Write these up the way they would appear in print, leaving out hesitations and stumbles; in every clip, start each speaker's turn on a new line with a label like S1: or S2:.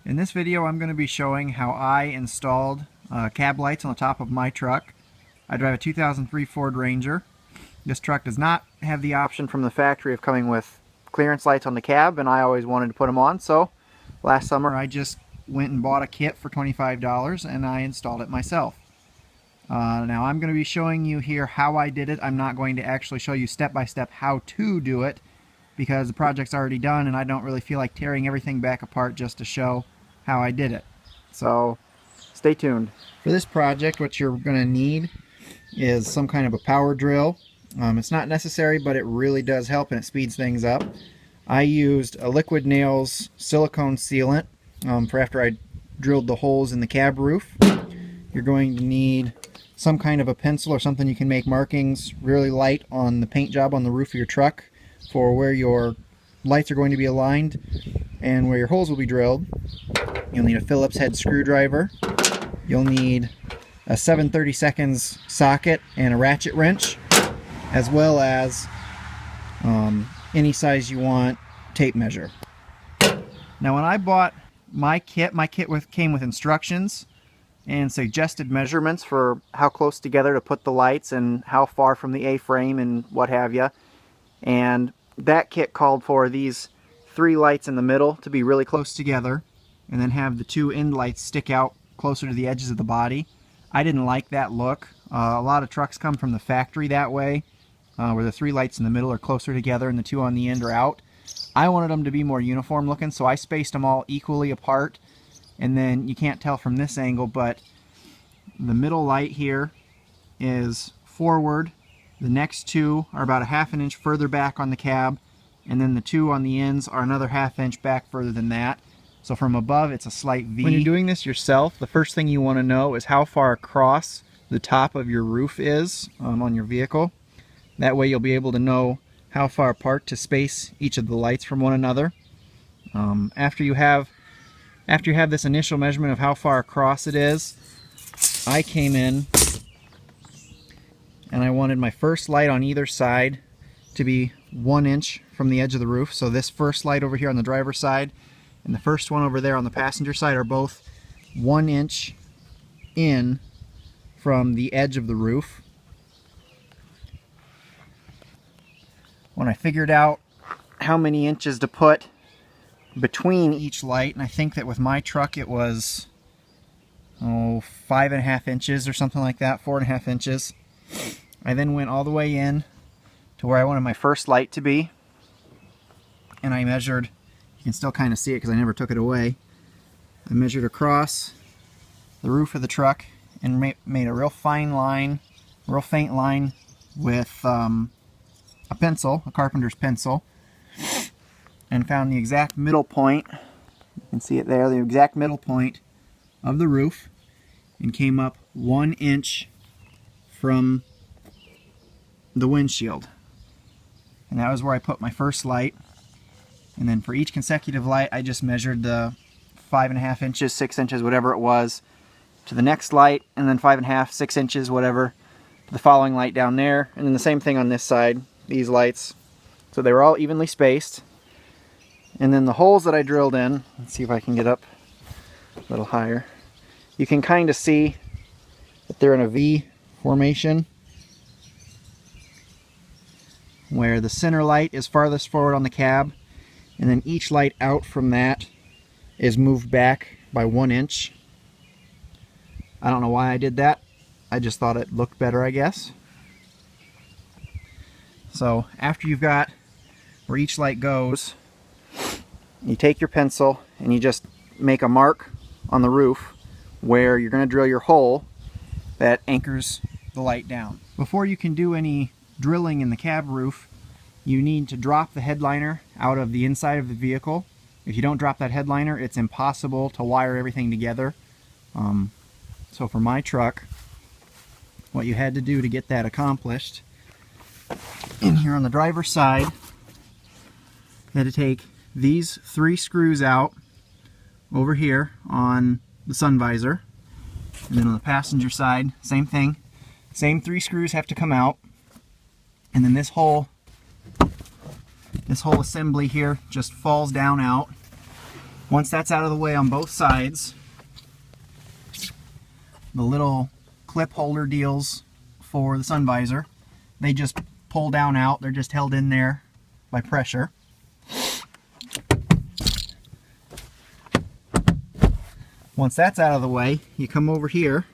S1: In this video I'm going to be showing how I installed cab lights on the top of my truck. I drive a 2003 Ford Ranger. This truck does not have the option from the factory of coming with clearance lights on the cab, and I always wanted to put them on, so last summer I just went and bought a kit for $25 and I installed it myself. Now I'm going to be showing you here how I did it. I'm not going to actually show you step by step how to do it because the project's already done and I don't really feel like tearing everything back apart just to show how I did it. So stay tuned. For this project, what you're going to need is some kind of a power drill. It's not necessary, but it really does help and it speeds things up. I used a Liquid Nails silicone sealant for after I drilled the holes in the cab roof. You're going to need some kind of a pencil or something you can make markings really light on the paint job on the roof of your truck for where your lights are going to be aligned and where your holes will be drilled. You'll need a Phillips head screwdriver. You'll need a 7/32 socket and a ratchet wrench, as well as any size you want tape measure. Now when I bought my kit came with instructions and suggested measurements for how close together to put the lights and how far from the A-frame and what have you. And that kit called for these 3 lights in the middle to be really close together and then have the 2 end lights stick out closer to the edges of the body. I didn't like that look. A lot of trucks come from the factory that way, where the 3 lights in the middle are closer together and the 2 on the end are out. I wanted them to be more uniform looking, so I spaced them all equally apart. And then you can't tell from this angle, but the middle light here is forward. The next 2 are about a ½ inch further back on the cab, and then the 2 on the ends are another ½ inch back further than that. So from above it's a slight V. When you're doing this yourself, the first thing you want to know is how far across the top of your roof is on your vehicle. That way you'll be able to know how far apart to space each of the lights from one another. After you have this initial measurement of how far across it is, I came in and I wanted my first light on either side to be 1 inch from the edge of the roof. So this first light over here on the driver's side and the first one over there on the passenger side are both 1 inch in from the edge of the roof. When I figured out how many inches to put between each light, and I think that with my truck it was 5½ inches or something like that, 4½ inches. I then went all the way in to where I wanted my first light to be, and I measured. You can still kind of see it because I never took it away. I measured across the roof of the truck and made a real fine line, real faint line with a pencil, a carpenter's pencil, and found the exact middle point. You can see it there, the exact middle point of the roof, and came up 1 inch from the windshield. And that was where I put my first light. And then for each consecutive light, I just measured the 5½ inches, 6 inches, whatever it was, to the next light, and then 5½, 6 inches, whatever, to the following light down there. And then the same thing on this side, these lights. So they were all evenly spaced. And then the holes that I drilled in, let's see if I can get up a little higher. You can kind of see that they're in a V formation, where the center light is farthest forward on the cab, and then each light out from that is moved back by 1 inch. I don't know why I did that. I just thought it looked better, I guess. So after you've got where each light goes, you take your pencil and you just make a mark on the roof where you're going to drill your hole that anchors the light down. Before you can do any drilling in the cab roof, you need to drop the headliner out of the inside of the vehicle. If you don't drop that headliner, it's impossible to wire everything together. So for my truck, what you had to do to get that accomplished, in here on the driver's side, you had to take these 3 screws out over here on the sun visor, and then on the passenger side, same thing. Same 3 screws have to come out, and then this whole assembly here just falls down out, Once that's out of the way on both sides, the little clip holder deals for the sun visor, they just pull down out. They're just held in there by pressure. Once that's out of the way, you come over here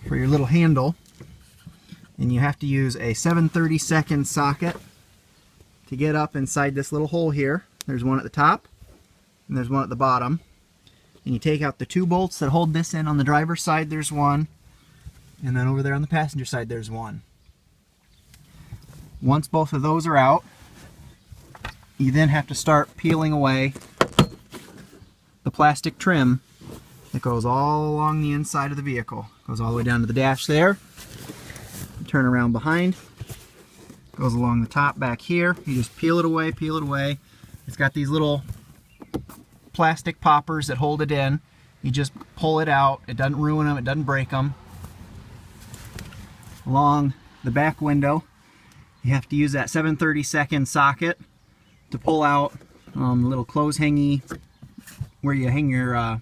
S1: for your little handle, and you have to use a 7/32 socket to get up inside this little hole here. There's one at the top and there's one at the bottom. And you take out the 2 bolts that hold this in. On the driver's side there's one, and then over there on the passenger side there's one. Once both of those are out, you then have to start peeling away the plastic trim that goes all along the inside of the vehicle. Goes all the way down to the dash there. Turn around behind. Goes along the top back here. You just peel it away, peel it away. It's got these little plastic poppers that hold it in. You just pull it out. It doesn't ruin them, it doesn't break them. Along the back window, you have to use that 7/32 socket to pull out the little clothes hangy where you hang your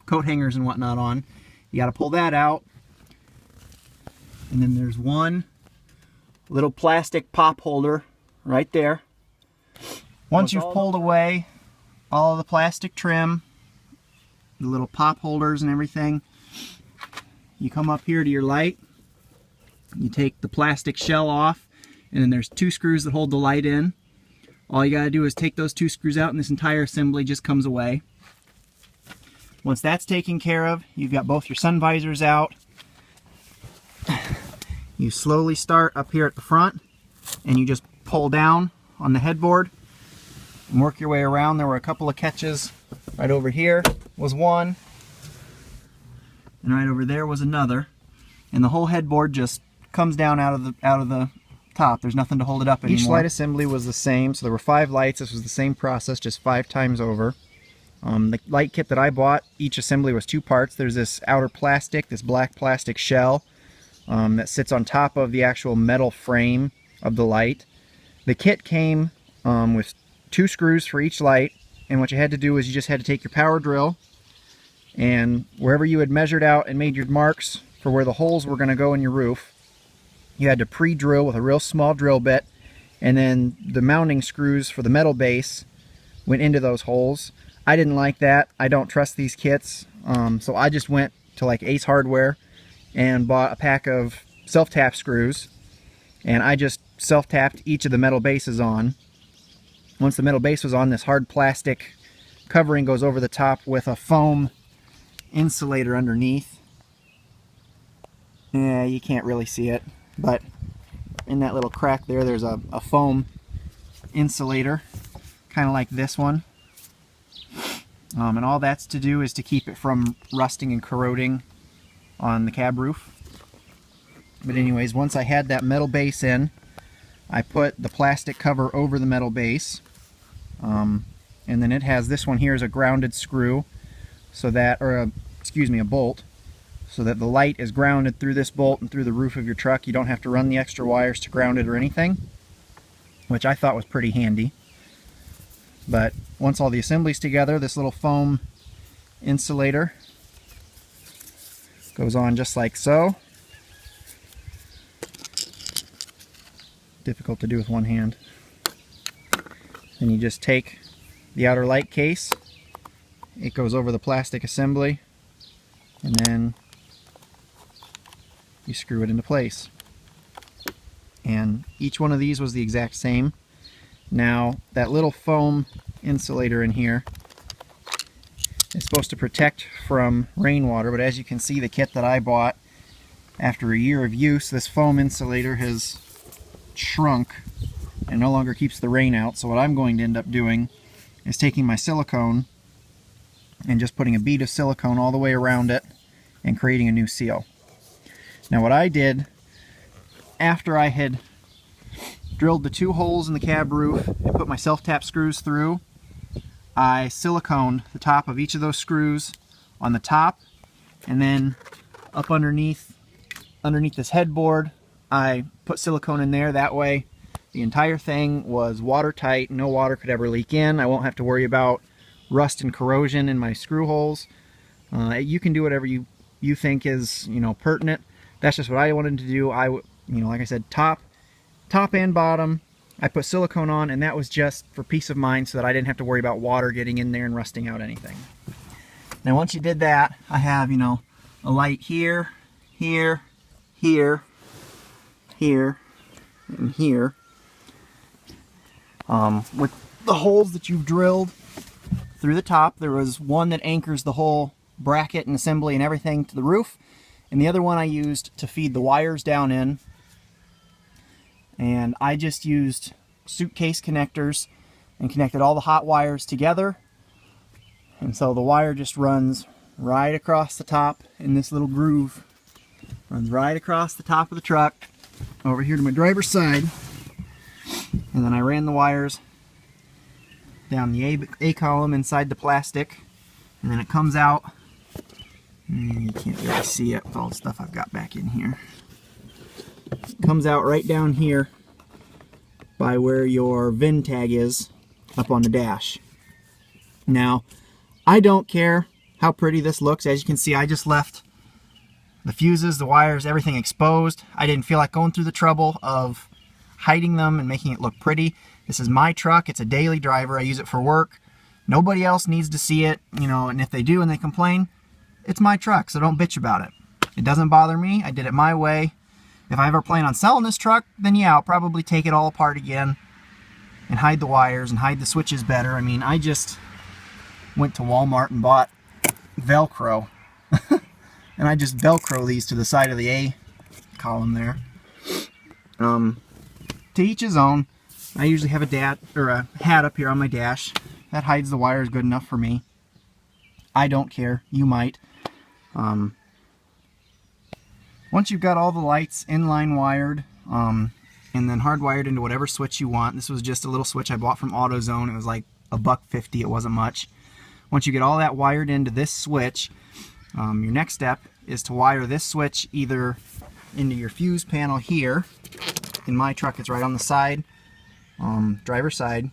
S1: coat hangers and whatnot on. You got to pull that out. And then there's one little plastic pop holder right there. Once you've pulled away all of the plastic trim, the little pop holders and everything, you come up here to your light. You take the plastic shell off, and then there's 2 screws that hold the light in. All you got to do is take those 2 screws out, and this entire assembly just comes away. Once that's taken care of, you've got both your sun visors out. You slowly start up here at the front, and you just pull down on the headboard and work your way around. There were a couple of catches. Right over here was one, and right over there was another. And the whole headboard just comes down out of the top. There's nothing to hold it up anymore. Each light assembly was the same, so there were 5 lights. This was the same process, just 5 times over. The light kit that I bought, each assembly was 2 parts. There's this outer plastic, this black plastic shell that sits on top of the actual metal frame of the light. The kit came with 2 screws for each light, and what you had to do is you just had to take your power drill, and wherever you had measured out and made your marks for where the holes were going to go in your roof, you had to pre-drill with a real small drill bit, and then the mounting screws for the metal base went into those holes. I didn't like that. I don't trust these kits, so I just went to like Ace Hardware and bought a pack of self-tap screws, and I just self-tapped each of the metal bases on. Once the metal base was on, this hard plastic covering goes over the top with a foam insulator underneath. Yeah, you can't really see it, but in that little crack there, there's a foam insulator, kind of like this one. And all that's to do is to keep it from rusting and corroding on the cab roof. But anyways, once I had that metal base in, I put the plastic cover over the metal base. And then it has, this one here is a grounded screw, so that, or a bolt, so that the light is grounded through this bolt and through the roof of your truck. You don't have to run the extra wires to ground it or anything, which I thought was pretty handy. But once all the assembly's together, this little foam insulator goes on just like so. Difficult to do with one hand. Then you just take the outer light case, it goes over the plastic assembly, and then you screw it into place. And each one of these was the exact same. Now, that little foam insulator in here is supposed to protect from rainwater, but as you can see, the kit that I bought, after a year of use, this foam insulator has shrunk and no longer keeps the rain out. So what I'm going to end up doing is taking my silicone and just putting a bead of silicone all the way around it and creating a new seal. Now what I did, after I had drilled the 2 holes in the cab roof and put my self-tap screws through, I siliconed the top of each of those screws on the top, and then up underneath this headboard I put silicone in there. That way the entire thing was watertight, no water could ever leak in. I won't have to worry about rust and corrosion in my screw holes. You can do whatever you think is, you know, pertinent. That's just what I wanted to do. Like I said, top and bottom, I put silicone on, and that was just for peace of mind so that I didn't have to worry about water getting in there and rusting out anything. Now once you did that, I have, you know, a light here, here, here, here, and here. With the holes that you've drilled through the top, there was one that anchors the whole bracket and assembly and everything to the roof, and the other one I used to feed the wires down in. And I just used suitcase connectors and connected all the hot wires together, and so the wire just runs right across the top in this little groove, runs right across the top of the truck over here to my driver's side. And then I ran the wires down the A column inside the plastic, and then it comes out. You can't really see it with all the stuff I've got back in here. It comes out right down here by where your VIN tag is up on the dash. Now, I don't care how pretty this looks. As you can see, I just left the fuses, the wires, everything exposed. I didn't feel like going through the trouble of hiding them and making it look pretty. This is my truck. It's a daily driver. I use it for work. Nobody else needs to see it, you know, and if they do and they complain, it's my truck, so don't bitch about it. It doesn't bother me. I did it my way. If I ever plan on selling this truck, then yeah, I'll probably take it all apart again and hide the wires and hide the switches better. I mean, I just went to Walmart and bought Velcro. And I just Velcro these to the side of the A column there. To each his own. I usually have a hat up here on my dash. That hides the wires good enough for me. I don't care. You might. Once you've got all the lights inline wired, and then hardwired into whatever switch you want. This was just a little switch I bought from AutoZone. It was like $1.50. It wasn't much. Once you get all that wired into this switch, your next step is to wire this switch either into your fuse panel here. In my truck, it's right on the side, driver's side.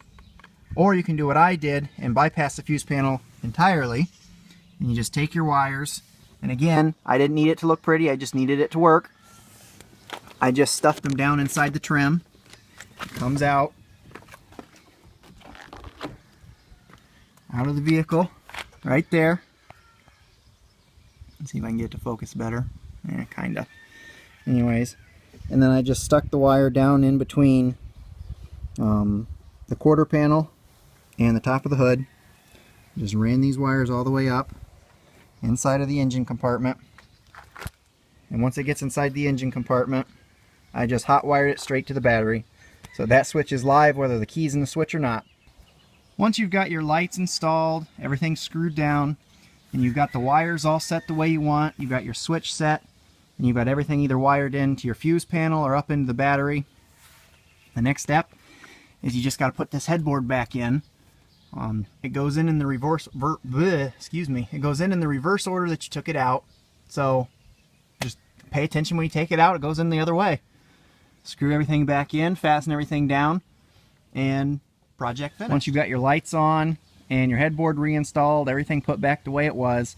S1: Or you can do what I did and bypass the fuse panel entirely. And you just take your wires. And again, I didn't need it to look pretty. I just needed it to work. I just stuffed them down inside the trim. It comes out of the vehicle right there. Let's see if I can get it to focus better. Yeah, kinda. Anyways, and then I just stuck the wire down in between the quarter panel and the top of the hood. Just ran these wires all the way up inside of the engine compartment. And once it gets inside the engine compartment, I just hot wired it straight to the battery. So that switch is live whether the key's in the switch or not. Once you've got your lights installed, everything's screwed down, and you've got the wires all set the way you want, you've got your switch set, and you've got everything either wired into your fuse panel or up into the battery, the next step is you just got to put this headboard back in. It goes in the reverse. It goes in the reverse order that you took it out. So just pay attention when you take it out. It goes in the other way. Screw everything back in, fasten everything down, and project finished. Once you've got your lights on and your headboard reinstalled, everything put back the way it was,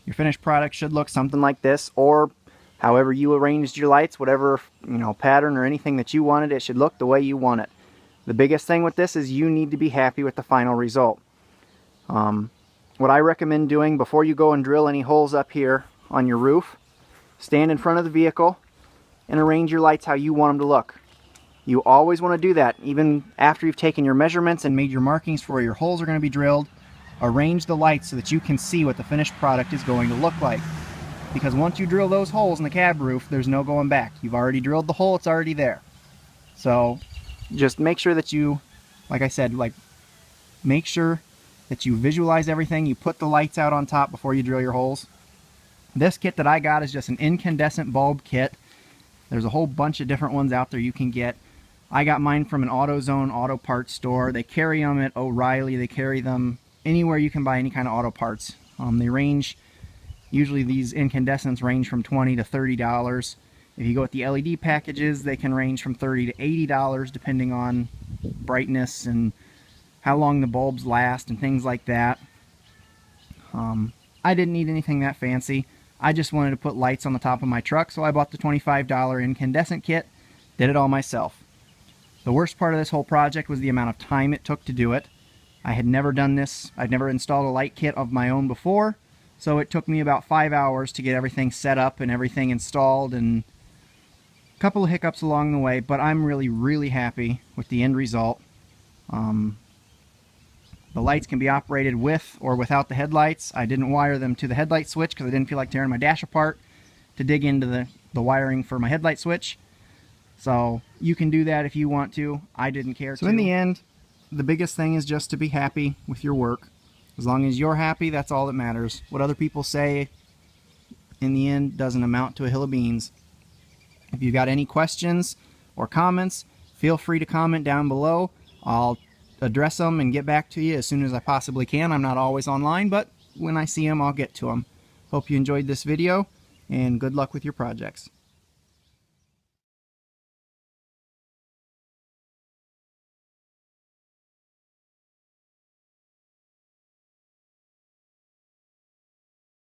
S1: your finished product should look something like this, or however you arranged your lights, whatever, you know, pattern or anything that you wanted, it should look the way you want it. The biggest thing with this is you need to be happy with the final result. What I recommend doing before you go and drill any holes up here on your roof, stand in front of the vehicle and arrange your lights how you want them to look. You always want to do that, even after you've taken your measurements and made your markings for where your holes are going to be drilled. Arrange the lights so that you can see what the finished product is going to look like. Because once you drill those holes in the cab roof, there's no going back. You've already drilled the hole, it's already there. So just make sure that you, like I said, make sure that you visualize everything. You put the lights out on top before you drill your holes. This kit that I got is just an incandescent bulb kit. There's a whole bunch of different ones out there you can get. I got mine from an AutoZone auto parts store. They carry them at O'Reilly. They carry them anywhere you can buy any kind of auto parts. They range, usually these incandescents range from $20 to $30. If you go with the LED packages, they can range from $30 to $80 depending on brightness and how long the bulbs last and things like that. I didn't need anything that fancy. I just wanted to put lights on the top of my truck, so I bought the $25 incandescent kit, did it all myself. The worst part of this whole project was the amount of time it took to do it. I had never done this. I'd never installed a light kit of my own before, so it took me about 5 hours to get everything set up and everything installed, and a couple of hiccups along the way, but I'm really happy with the end result. The lights can be operated with or without the headlights. I didn't wire them to the headlight switch because I didn't feel like tearing my dash apart to dig into the wiring for my headlight switch. So you can do that if you want to. I didn't care to. So in the end, the biggest thing is just to be happy with your work. As long as you're happy, that's all that matters. What other people say in the end doesn't amount to a hill of beans. If you've got any questions or comments, feel free to comment down below. I'll address them and get back to you as soon as I possibly can. I'm not always online, but when I see them, I'll get to them. Hope you enjoyed this video, and good luck with your projects.